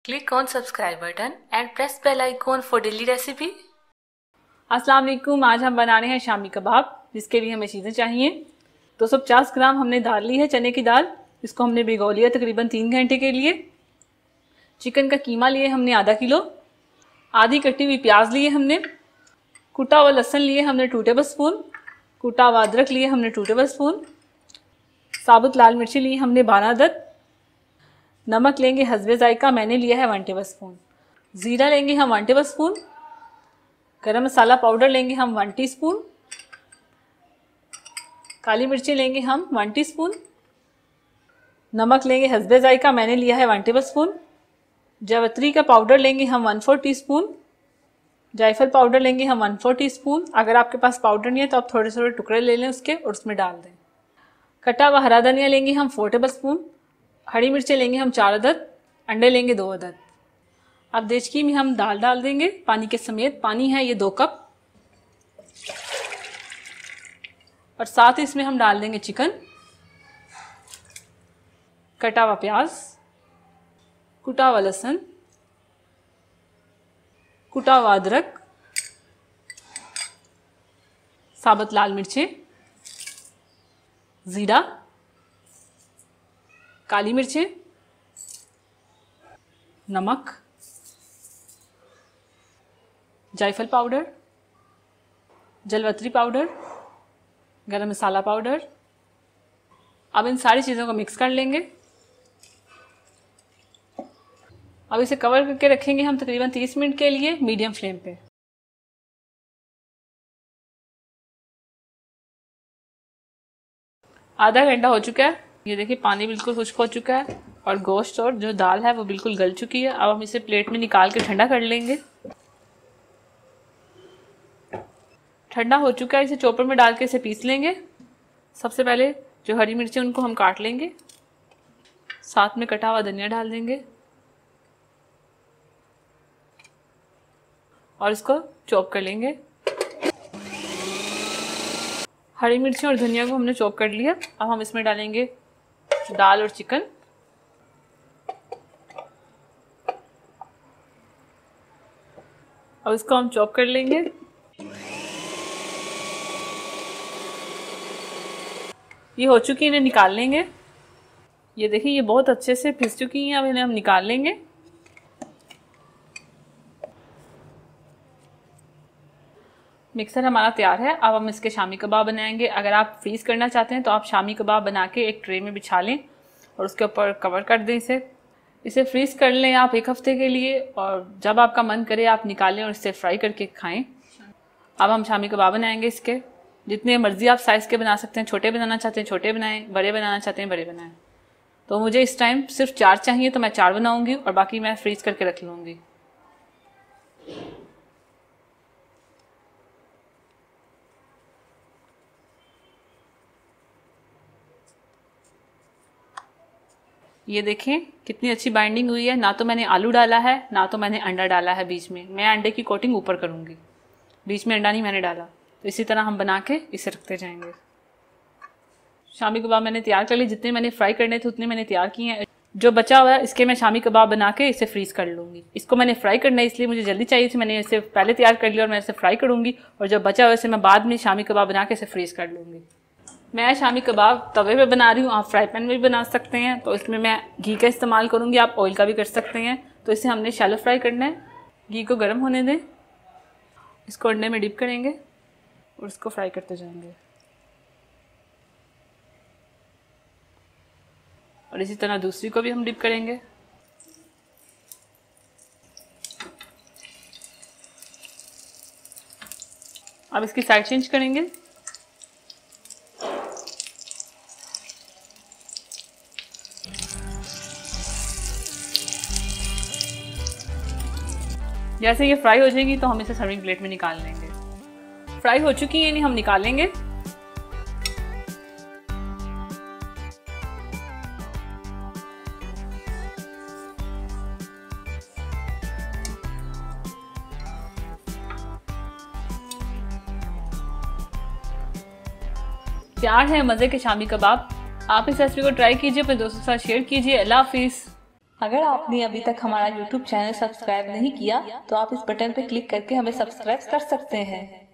Click on subscribe button and press bell icon for daily recipe. अस्सलाम वालेकुम। आज हम बना रहे हैं शामी कबाब, जिसके लिए हमें चीज़ें चाहिए। 250 ग्राम हमने दाल ली है, चने की दाल। इसको हमने भिगो लिया तकरीबन 3 घंटे के लिए। चिकन का कीमा लिए हमने आधा किलो। आधी कटी हुई प्याज लिए हमने। कुटा हुआ लहसुन लिए हमने 2 टेबल स्पून। कुटा हुआ अदरक लिए हमने 2 टेबल स्पून। साबुत लाल मिर्ची ली हमने 12 अदद। नमक लेंगे हस्बे जायका, मैंने लिया है 1 टेबल स्पून। ज़ीरा लेंगे हम 1 टेबल स्पून। गरम मसाला पाउडर लेंगे हम 1 टीस्पून। काली मिर्ची लेंगे हम 1 टीस्पून। नमक लेंगे हस्बे जायका, मैंने लिया है 1 टेबल स्पून। जावित्री का पाउडर लेंगे हम 1/4 टीस्पून। जायफल पाउडर लेंगे हम 1/4 टीस्पून। अगर आपके पास पाउडर नहीं है तो आप थोड़े थोड़े टुकड़े ले लें उसके और उसमें डाल दें। कटा हुआ हरा धनिया लेंगे हम 4 टेबल स्पून। हरी मिर्चें लेंगे हम 4 अदद। अंडे लेंगे 2 अदद। अब देचकी में हम दाल डाल देंगे पानी के समेत। पानी है ये 2 कप। और साथ ही इसमें हम डाल देंगे चिकन, कटा हुआ प्याज, कुटा हुआ लहसुन, कुटा हुआ अदरक, साबुत लाल मिर्चें, ज़ीरा, काली मिर्चें, नमक, जायफल पाउडर, जलवत्री पाउडर, गरम मसाला पाउडर। अब इन सारी चीज़ों को मिक्स कर लेंगे। अब इसे कवर करके रखेंगे हम तकरीबन 30 मिनट के लिए मीडियम फ्लेम पे। आधा घंटा हो चुका है। ये देखिए पानी बिल्कुल खुश्क हो चुका है और गोश्त और जो दाल है वो बिल्कुल गल चुकी है। अब हम इसे प्लेट में निकाल के ठंडा कर लेंगे। ठंडा हो चुका है, इसे चॉपर में डाल के इसे पीस लेंगे। सबसे पहले जो हरी मिर्ची उनको हम काट लेंगे। साथ में कटा हुआ धनिया डाल देंगे और इसको चॉप कर लेंगे। हरी मिर्ची और धनिया को हमने चॉप कर लिया। अब हम इसमें डालेंगे दाल और चिकन। अब इसको हम चॉप कर लेंगे। ये हो चुकी है, इन्हें निकाल लेंगे। ये देखिए ये बहुत अच्छे से पिस चुकी हैं। अब इन्हें हम निकाल लेंगे। मिक्सर हमारा तैयार है। अब हम इसके शामी कबाब बनाएंगे। अगर आप फ्रीज़ करना चाहते हैं तो आप शामी कबाब बना के एक ट्रे में बिछा लें और उसके ऊपर कवर कर दें इसे फ्रीज़ कर लें आप 1 हफ्ते के लिए। और जब आपका मन करे आप निकालें और इसे फ्राई करके खाएं। अब हम शामी कबाब बनाएंगे। इसके जितने मर्जी आप साइज़ के बना सकते हैं। छोटे बनाना चाहते हैं छोटे बनाएं, बड़े बनाना चाहते हैं बड़े बनाएं। तो मुझे इस टाइम सिर्फ 4 चाहिए तो मैं 4 बनाऊँगी और बाकी मैं फ्रीज़ करके रख लूँगी। ये देखें कितनी अच्छी बाइंडिंग हुई है। ना तो मैंने आलू डाला है ना तो मैंने अंडा डाला है बीच में। मैं अंडे की कोटिंग ऊपर करूँगी, बीच में अंडा नहीं मैंने डाला। तो इसी तरह हम बना के इसे रखते जाएंगे। शामी कबाब मैंने तैयार कर लिए। जितने मैंने फ्राई करने थे उतने मैंने तैयार किए हैं। जो बचा हुआ है इसके मैं शामी कबाब बना के इसे फ्रीज़ कर लूँगी। इसको मैंने फ्राई करना है इसलिए मुझे जल्दी चाहिए थी। मैंने इसे पहले तैयार कर लिया और मैं इसे फ्राई करूँगी। और जो बचा हुआ है इसे मैं बाद में शामी कबाब बना के इसे फ्रीज़ कर लूँगी। मैं शामी कबाब तवे पे बना रही हूँ, आप फ्राई पैन में भी बना सकते हैं। तो इसमें मैं घी का इस्तेमाल करूँगी, आप ऑयल का भी कर सकते हैं। तो इसे हमने शैलो फ्राई करना है। घी को गर्म होने दें, इसको अंडे में डिप करेंगे और इसको फ्राई करते जाएंगे। और इसी तरह दूसरी को भी हम डिप करेंगे। अब इसकी साइड चेंज करेंगे। जैसे ये फ्राई हो जाएगी तो हम इसे सर्विंग प्लेट में निकाल लेंगे। फ्राई हो चुकी है, इन्हें हम निकाल लेंगे। तैयार है मज़े के शामी कबाब। आप इस रेसिपी को ट्राई कीजिए, अपने दोस्तों के साथ शेयर कीजिए। अल्लाह हाफिज़। अगर आपने अभी तक हमारा YouTube चैनल सब्सक्राइब नहीं किया तो आप इस बटन पर क्लिक करके हमें सब्सक्राइब कर सकते हैं।